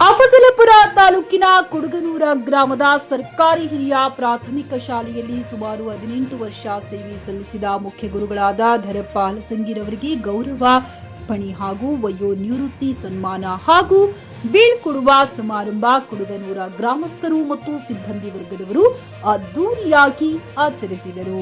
ಅಫಜಲಪುರ ತಾಲೂಕಿನ ಕುಡುಗನೂರ ಗ್ರಾಮದ ಸರ್ಕಾರಿ ಹಿರಿಯ ಪ್ರಾಥಮಿಕ ಶಾಲೆಯಲ್ಲಿ ಸುಮಾರು 18 ವರ್ಷ ಸೇವೆ ಸಲ್ಲಿಸಿದ ಮುಖ್ಯ ಗುರುಗಳಾದ ಧರಪ್ಪ ಹಲಸಂಗಿರವರಿಗೆ ಗೌರವ ಪಣಿ ಹಾಗೂ ವಯೋ ನಿವೃತ್ತಿ ಸನ್ಮಾನ ಹಾಗೂ ಬೀಳ್ಕೊಡುವ ಸಮಾರಂಭ ಕುಡುಗನೂರ ಗ್ರಾಮಸ್ಥರು ಮತ್ತು ಸಿಬ್ಬಂದಿ ವರ್ಗದವರು ಅದ್ದೂರಿಯಾಗಿ ಆಚರಿಸಿದರು.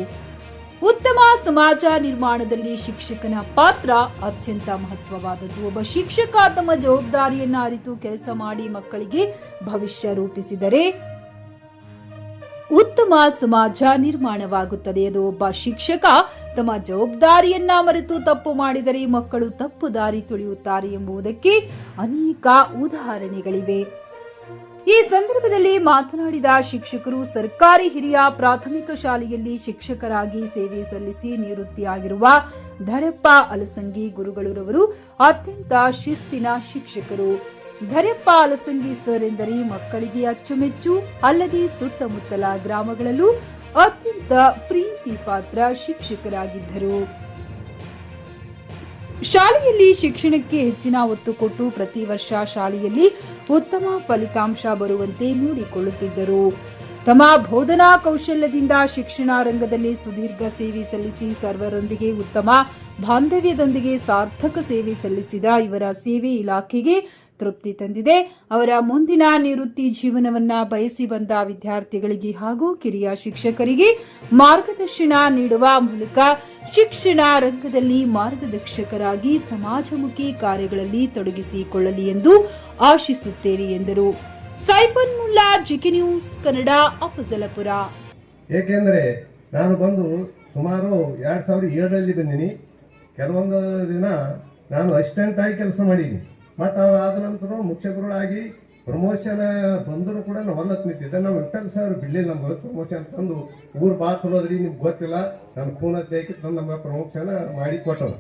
ಉತ್ತಮ ಸಮಾಜ ನಿರ್ಮಾಣದಲ್ಲಿ ಶಿಕ್ಷಕನ ಪಾತ್ರ ಅತ್ಯಂತ ಮಹತ್ವವಾದದ್ದು. ಒಬ್ಬ ಶಿಕ್ಷಕ ತಮ್ಮ ಜವಾಬ್ದಾರಿಯನ್ನು ಅರಿತು ಕೆಲಸ ಮಾಡಿ ಮಕ್ಕಳಿಗೆ ಭವಿಷ್ಯ ರೂಪಿಸಿದರೆ ಉತ್ತಮ ಸಮಾಜ ನಿರ್ಮಾಣವಾಗುತ್ತದೆ. ಅದು ಒಬ್ಬ ಶಿಕ್ಷಕ ತಮ್ಮ ಜವಾಬ್ದಾರಿಯನ್ನ ಮರೆತು ತಪ್ಪು ಮಾಡಿದರೆ ಮಕ್ಕಳು ತಪ್ಪು ದಾರಿ ತುಳಿಯುತ್ತಾರೆ ಎಂಬುದಕ್ಕೆ ಅನೇಕ ಉದಾಹರಣೆಗಳಿವೆ. ಈ ಸಂದರ್ಭದಲ್ಲಿ ಮಾತನಾಡಿದ ಶಿಕ್ಷಕರು, ಸರ್ಕಾರಿ ಹಿರಿಯ ಪ್ರಾಥಮಿಕ ಶಾಲೆಯಲ್ಲಿ ಶಿಕ್ಷಕರಾಗಿ ಸೇವೆ ಸಲ್ಲಿಸಿ ನಿವೃತ್ತಿಯಾಗಿರುವ ಧರಪ್ಪ ಹಲಸಂಗಿ ಗುರುಗಳರವರು ಅತ್ಯಂತ ಶಿಸ್ತಿನ ಶಿಕ್ಷಕರು. ಧರಪ್ಪ ಹಲಸಂಗಿ ಸರ್ ಎಂದರೆ ಮಕ್ಕಳಿಗೆ ಅಚ್ಚುಮೆಚ್ಚು, ಅಲ್ಲದೆ ಸುತ್ತಮುತ್ತಲ ಗ್ರಾಮಗಳಲ್ಲೂ ಅತ್ಯಂತ ಪ್ರೀತಿ ಪಾತ್ರ ಶಿಕ್ಷಕರಾಗಿದ್ದರು. ಶಾಲೆಯಲ್ಲಿ ಶಿಕ್ಷಣಕ್ಕೆ ಹೆಚ್ಚಿನ ಒತ್ತು ಕೊಟ್ಟು ಪ್ರತಿ ವರ್ಷ ಶಾಲೆಯಲ್ಲಿ ಉತ್ತಮ ಫಲಿತಾಂಶ ಬರುವಂತೆ ನೋಡಿಕೊಳ್ಳುತ್ತಿದ್ದರು. ತಮ್ಮ ಬೋಧನಾ ಕೌಶಲ್ಯದಿಂದ ಶಿಕ್ಷಣ ರಂಗದಲ್ಲಿ ಸುದೀರ್ಘ ಸೇವೆ ಸಲ್ಲಿಸಿ ಸರ್ವರೊಂದಿಗೆ ಉತ್ತಮ ಬಾಂಧವ್ಯದೊಂದಿಗೆ ಸಾರ್ಥಕ ಸೇವೆ ಸಲ್ಲಿಸಿದ ಇವರ ಸೇವೆ ಇಲಾಖೆಗೆ ತೃಪ್ತಿ ತಂದಿದೆ. ಅವರ ಮುಂದಿನ ನಿವೃತ್ತಿ ಜೀವನವನ್ನ ಬಯಸಿ ಬಂದ ವಿದ್ಯಾರ್ಥಿಗಳಿಗೆ ಹಾಗೂ ಕಿರಿಯ ಶಿಕ್ಷಕರಿಗೆ ಮಾರ್ಗದರ್ಶನ ನೀಡುವ ಮೂಲಕ ಶಿಕ್ಷಣ ರಂಗದಲ್ಲಿ ಮಾರ್ಗದರ್ಶಕರಾಗಿ ಸಮಾಜಮುಖಿ ಕಾರ್ಯಗಳಲ್ಲಿ ತೊಡಗಿಸಿಕೊಳ್ಳಲಿ ಎಂದು ಆಶಿಸುತ್ತೇನೆ ಎಂದರು. Saifan Mulla, GK news Kannada, Afzalpur. ಏಕೆಂದರೆ ನಾನು ಬಂದು ಸುಮಾರು 2007ರಲ್ಲಿ ಬಂದಿನಿ. ಕೆಲವೊಂದು ದಿನ ನಾನು ಅಸಿಸ್ಟೆಂಟ್ ಆಗಿ ಕೆಲಸ ಮಾಡೀನಿ. ಮತ್ತು ಅವ್ರು ಆದ ನಂತರ ಮುಖ್ಯ ಗುರುಗಳಾಗಿ ಪ್ರಮೋಷನ್ ಬಂದರೂ ಕೂಡ ನಾವು ಹೊಲಕ್ಕೆ ನಿಂತಿದ್ದೆ. ನಾವು ವಿಠಲ್ ಸರ್ ಬಿಡ್ಲಿಲ್ಲ ನಮ್ಗೆ ಪ್ರಮೋಷನ್ ತಂದು ಊರು ಭಾಳ ಚಲೋದ್ರಿ, ನಿಮ್ಗೆ ಗೊತ್ತಿಲ್ಲ, ನನ್ನ ಖೂನತೆ ತಂದು ನಮ್ಗೆ ಪ್ರಮೋಷನ್ ಮಾಡಿ ಕೊಟ್ಟರು.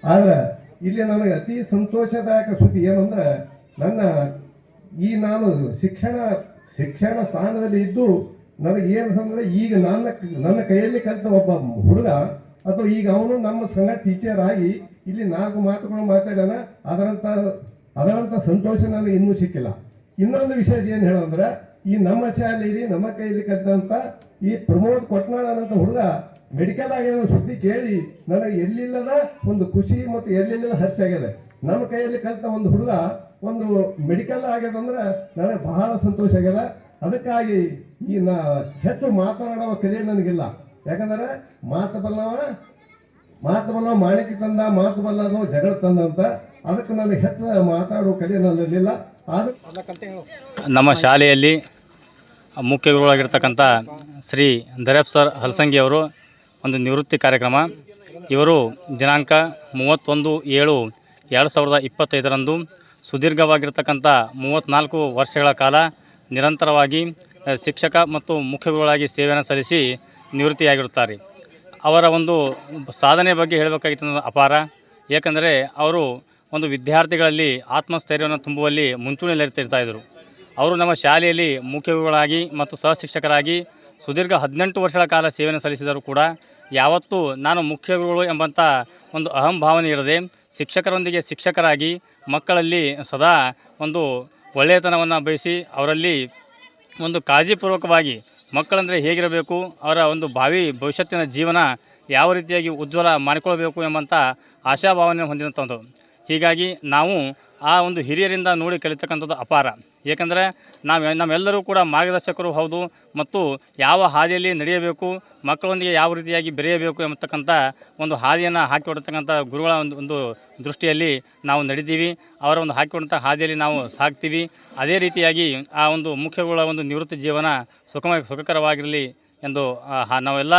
ಆದ್ರೆ ಇಲ್ಲಿ ನನಗೆ ಅತಿ ಸಂತೋಷದಾಯಕ ಸುದ್ದಿ ಏನಂದ್ರೆ, ನಾನು ಶಿಕ್ಷಣ ಸ್ಥಾನದಲ್ಲಿ ಇದ್ದು ನನಗೆ ಏನಂದ್ರೆ, ಈಗ ನನ್ನ ಕೈಯಲ್ಲಿ ಕಲಿತ ಒಬ್ಬ ಹುಡುಗ ಅಥವಾ ಈಗ ಅವನು ನಮ್ಮ ಸಂಘ ಟೀಚರ್ ಆಗಿ ಇಲ್ಲಿ 4 ಮಾತುಗಳು ಮಾತಾಡೋಣ, ಅದರಂತ ಸಂತೋಷ ನನಗೆ ಇನ್ನೂ ಸಿಕ್ಕಿಲ್ಲ. ಇನ್ನೊಂದು ವಿಶೇಷ ಏನು ಹೇಳಂದ್ರೆ, ಈ ನಮ್ಮ ಶಾಲೆಯಲ್ಲಿ ನಮ್ಮ ಕೈಯಲ್ಲಿ ಕಲಿತಂತ ಈ ಪ್ರಮೋದ್ ಕೊಟ್ನಾಳ್ ಅನ್ನೋ ಹುಡುಗ ಮೆಡಿಕಲ್ ಆಗ್ಯದ ಸುದ್ದಿ ಕೇಳಿ ನನಗೆ ಎಲ್ಲಿಲ್ಲದ ಒಂದು ಖುಷಿ ಮತ್ತು ಎಲ್ಲಿಲ್ಲದ ಹರ್ಷ ಆಗಿದೆ. ನಮ್ಮ ಕೈಯಲ್ಲಿ ಕಲಿತ ಒಂದು ಹುಡುಗ ಒಂದು ಮೆಡಿಕಲ್ ಆಗ್ಯದಂದ್ರೆ ನನಗೆ ಬಹಳ ಸಂತೋಷ ಆಗ್ಯದ. ಅದಕ್ಕಾಗಿ ಹೆಚ್ಚು ಮಾತನಾಡುವ ಕಲೆ ನನಗಿಲ್ಲ. ಯಾಕಂದ್ರೆ ಮಾತು ಬಲ್ಲವ ಮಾಣಿಕೆ ತಂದ, ಮಾತು ಬಲ್ಲದು ಜಗಳ ತಂದಂತ. ಅದಕ್ಕೆ ನನಗೆ ಹೆಚ್ಚು ಮಾತಾಡುವ ಕಲೆ ನನ್ನಲ್ಲಿಲ್ಲ. ನಮ್ಮ ಶಾಲೆಯಲ್ಲಿ ಮುಖ್ಯ ಗುರುಗಳಾಗಿರ್ತಕ್ಕಂಥ ಶ್ರೀ ಧರಪ್ ಸರ್ ಹಲಸಂಗಿ ಅವರು ಒಂದು ನಿವೃತ್ತಿ ಕಾರ್ಯಕ್ರಮ. ಇವರು ದಿನಾಂಕ 31/7/2025 ಸುದೀರ್ಘವಾಗಿರ್ತಕ್ಕಂಥ 34 ವರ್ಷಗಳ ಕಾಲ ನಿರಂತರವಾಗಿ ಶಿಕ್ಷಕ ಮತ್ತು ಮುಖ್ಯ ಗುರುಗಳಾಗಿ ಸೇವೆಯನ್ನು ಸಲ್ಲಿಸಿ ನಿವೃತ್ತಿಯಾಗಿರುತ್ತಾರೆ. ಅವರ ಒಂದು ಸಾಧನೆ ಬಗ್ಗೆ ಹೇಳಬೇಕಾಗಿತ್ತು ಅಪಾರ. ಏಕೆಂದರೆ ಅವರು ಒಂದು ವಿದ್ಯಾರ್ಥಿಗಳಲ್ಲಿ ಆತ್ಮಸ್ಥೈರ್ಯವನ್ನು ತುಂಬುವಲ್ಲಿ ಮುಂಚೂಣಿಯಲ್ಲಿರ್ತಾಯಿದ್ರು. ಅವರು ನಮ್ಮ ಶಾಲೆಯಲ್ಲಿ ಮುಖ್ಯ ಗುರುಗಳಾಗಿ ಮತ್ತು ಸಹ ಶಿಕ್ಷಕರಾಗಿ ಸುದೀರ್ಘ 18 ವರ್ಷಗಳ ಕಾಲ ಸೇವೆಯನ್ನು ಸಲ್ಲಿಸಿದರೂ ಕೂಡ ಯಾವತ್ತೂ ನಾನು ಮುಖ್ಯ ಗುರುಗಳು ಎಂಬಂಥ ಒಂದು ಅಹಂಭಾವನೆ ಇರದೆ ಶಿಕ್ಷಕರೊಂದಿಗೆ ಶಿಕ್ಷಕರಾಗಿ ಮಕ್ಕಳಲ್ಲಿ ಸದಾ ಒಂದು ಒಳ್ಳೆಯತನವನ್ನು ಬಯಸಿ ಅವರಲ್ಲಿ ಒಂದು ಕಾಳಜಿಪೂರ್ವಕವಾಗಿ ಮಕ್ಕಳಂದರೆ ಹೇಗಿರಬೇಕು, ಅವರ ಒಂದು ಭವಿಷ್ಯತ್ತಿನ ಜೀವನ ಯಾವ ರೀತಿಯಾಗಿ ಉಜ್ವಲ ಮಾಡಿಕೊಳ್ಬೇಕು ಎಂಬಂಥ ಆಶಾಭಾವನೆ ಹೊಂದಿದಂಥದ್ದು. ಹೀಗಾಗಿ ನಾವು ಆ ಒಂದು ಹಿರಿಯರಿಂದ ನೋಡಿ ಕಲಿತಕ್ಕಂಥದ್ದು ಅಪಾರ. ಏಕೆಂದರೆ ನಮ್ಮೆಲ್ಲರೂ ಕೂಡ ಮಾರ್ಗದರ್ಶಕರು ಹೌದು, ಮತ್ತು ಯಾವ ಹಾದಿಯಲ್ಲಿ ನಡೆಯಬೇಕು, ಮಕ್ಕಳೊಂದಿಗೆ ಯಾವ ರೀತಿಯಾಗಿ ಬೆರೆಯಬೇಕು ಎಂಬತಕ್ಕಂಥ ಒಂದು ಹಾದಿಯನ್ನು ಹಾಕಿಕೊಡ್ತಕ್ಕಂಥ ಗುರುಗಳ ಒಂದು ದೃಷ್ಟಿಯಲ್ಲಿ ನಾವು ನಡೆದೀವಿ. ಅವರ ಒಂದು ಹಾಕಿಕೊಡಂಥ ಹಾದಿಯಲ್ಲಿ ನಾವು ಸಾಗ್ತೀವಿ. ಅದೇ ರೀತಿಯಾಗಿ ಆ ಒಂದು ಮುಖ್ಯಗಳ ಒಂದು ನಿವೃತ್ತಿ ಜೀವನ ಸುಖಕರವಾಗಿರಲಿ ಎಂದು ನಾವೆಲ್ಲ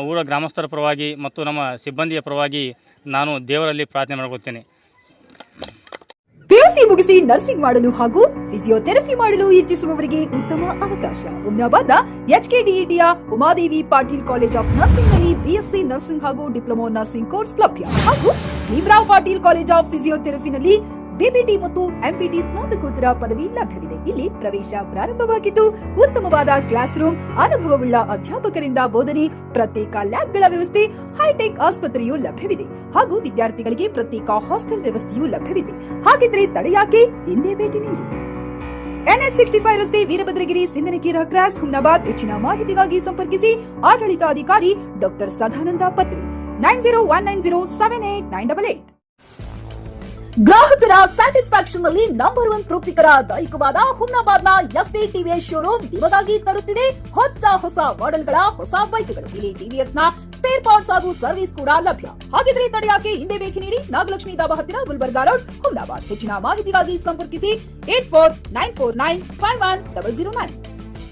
ಊರ ಗ್ರಾಮಸ್ಥರ ಪರವಾಗಿ ಮತ್ತು ನಮ್ಮ ಸಿಬ್ಬಂದಿಯ ಪರವಾಗಿ ನಾನು ದೇವರಲ್ಲಿ ಪ್ರಾರ್ಥನೆ ಮಾಡ್ಕೊಳ್ತೇನೆ. ಪಿಯುಸಿ ಮುಗಿಸಿ ನರ್ಸಿಂಗ್ ಮಾಡಲು ಹಾಗೂ ಫಿಸಿಯೋಥೆರಪಿ ಮಾಡಲು ಇಚ್ಛಿಸುವವರಿಗೆ ಉತ್ತಮ ಅವಕಾಶ. ಹುಮ್ನಾಬಾದ್ನ HKDETಯ Umadevi Patil college of nursing ನಲ್ಲಿ BSc ನರ್ಸಿಂಗ್ ಹಾಗೂ ಡಿಪ್ಲೊಮಾ ನರ್ಸಿಂಗ್ ಕೋರ್ಸ್ ಲಭ್ಯ. ಹಾಗೂ ಭೀಮರಾವ್ ಪಾಟೀಲ್ ಕಾಲೇಜ್ ಆಫ್ ಫಿಸಿಯೋಥೆರಪಿನಲ್ಲಿ BPT ಮತ್ತು MPT ಸ್ನಾತಕೋತ್ತರ ಪದವಿ ಲಭ್ಯವಿದೆ. ಇಲ್ಲಿ ಪ್ರವೇಶ ಪ್ರಾರಂಭವಾಗಿದ್ದು ಉತ್ತಮವಾದ ಕ್ಲಾಸ್ ರೂಮ್, ಅನುಭವವುಳ್ಳ ಅಧ್ಯಾಪಕರಿಂದ ಬೋಧನೆ, ಪ್ರತ್ಯೇಕ ಲ್ಯಾಬ್ಗಳ ವ್ಯವಸ್ಥೆ, ಹೈಟೆಕ್ ಆಸ್ಪತ್ರೆಯೂ ಲಭ್ಯವಿದೆ. ಹಾಗೂ ವಿದ್ಯಾರ್ಥಿಗಳಿಗೆ ಪ್ರತ್ಯೇಕ ಹಾಸ್ಟೆಲ್ ವ್ಯವಸ್ಥೆಯೂ ಲಭ್ಯವಿದೆ. ಹಾಗಿದ್ರೆ ತಡೆಯಾಕೆ, ಹಿಂದೆ ಭೇಟಿ ನೀಡಿ. NH65 ರಸ್ತೆ ವೀರಭದ್ರಗಿರಿ ಸಿಂಧನಕೀರ ಕ್ರಾಸ್ ಹುಮ್ನಾಬಾದ್. ಹೆಚ್ಚಿನ ಮಾಹಿತಿಗಾಗಿ ಸಂಪರ್ಕಿಸಿ ಆಡಳಿತಾಧಿಕಾರಿ ಡಾಕ್ಟರ್ ಸದಾನಂದ ಪತ್ರಿ 9019078988. ಗ್ರಾಹಕರ ಸ್ಯಾಟಿಸ್ಫ್ಯಾಕ್ಷನ್ ನಲ್ಲಿ ನಂಬರ್ 1 ತೃಪ್ತಿಕರ ದೈಹಿಕವಾದ ಹುಮ್ನಾಬಾದ್ನ ಎಸ್ವಿ ಟಿವಿಎಸ್ ಶೋರೂಮ್ ನಿಮಗಾಗಿ ತರುತ್ತಿದೆ ಹೊಸ ಮಾಡೆಲ್ಗಳ ಹೊಸ ಬೈಕ್ಗಳು. ಇಲ್ಲಿ ಟಿವಿಎಸ್ ನ ಸ್ಪೇರ್ ಪಾರ್ಟ್ಸ್ ಹಾಗೂ ಸರ್ವಿಸ್ ಕೂಡ ಲಭ್ಯ. ಹಾಗಿದ್ರೆ ತಡೆಯಾಕೆ ಹಿಂದೆ ಭೇಟಿ ನೀಡಿ ನಾಗಲಕ್ಷ್ಮಿ ದಾಬಾ ಹತ್ತಿರ ಗುಲ್ಬರ್ಗಾ ರೋಡ್ ಹುಮ್ನಾಬಾದ್. ಹೆಚ್ಚಿನ ಮಾಹಿತಿಗಾಗಿ ಸಂಪರ್ಕಿಸಿ 8494951009.